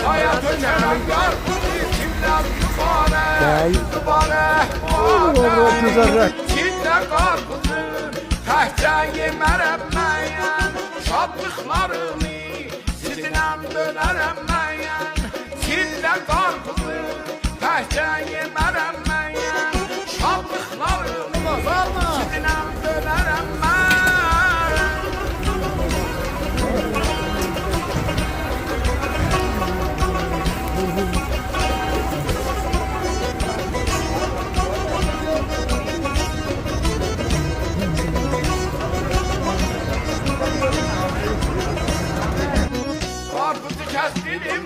Hayat önceden yarpıdı, kimler mübarek. Kimler karpızı, təhcə yemərəm məyən. Şadlıqlarımı sizinəm bölərəm məyən. Kimlər karpızı, təhcə yemərəm məyən. Şadlıqlarımı sizinəm bölərəm məyən. Karpuzu kes dilim,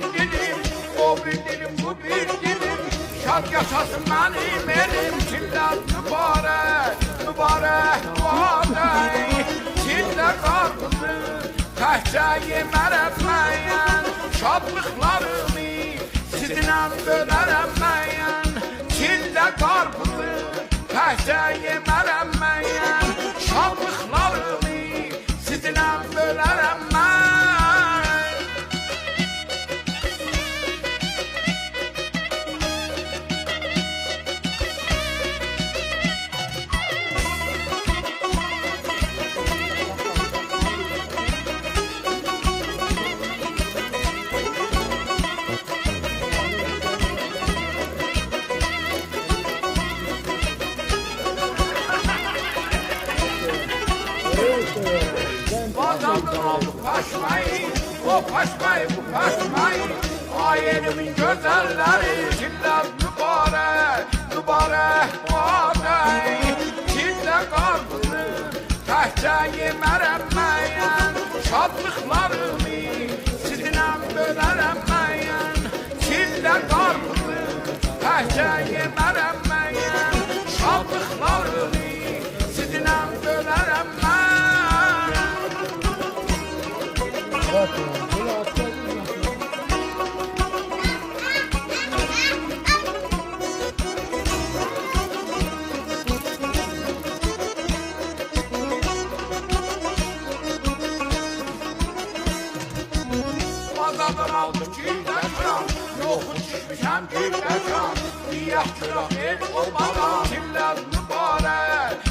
o bir dilim, bu bir dilim. Şad yaşasın benim elim, kimler mübarek, mübarek. Kimler karpuzu, təhcə yemərəm məyən. Şadlıqlarımı sizinəm bölərəm məyən. Kimlər karpuzu, təhcə yemərəm məyən. Şadlıqlarımı sizinəm bölərəm məyən. Bazardan aldık paşmayı, o paşmayı, bu paşmayı. Ayenimin güzelleri, kimler mübarek, mübarek. Kimler karpuzu, təhcə yemərəm məyən. Şadlıqlarımı sizinəm bölərəm məyən. Kimlər karpuzu, təhcə yemərəm məyən. Şadlıqlarımı sizinəm bölərəm məyən. Bazardan aldık gülləkran, yoxun düşmüşəm gülləkran. Diyək külək el o bana, kimlər mübarək,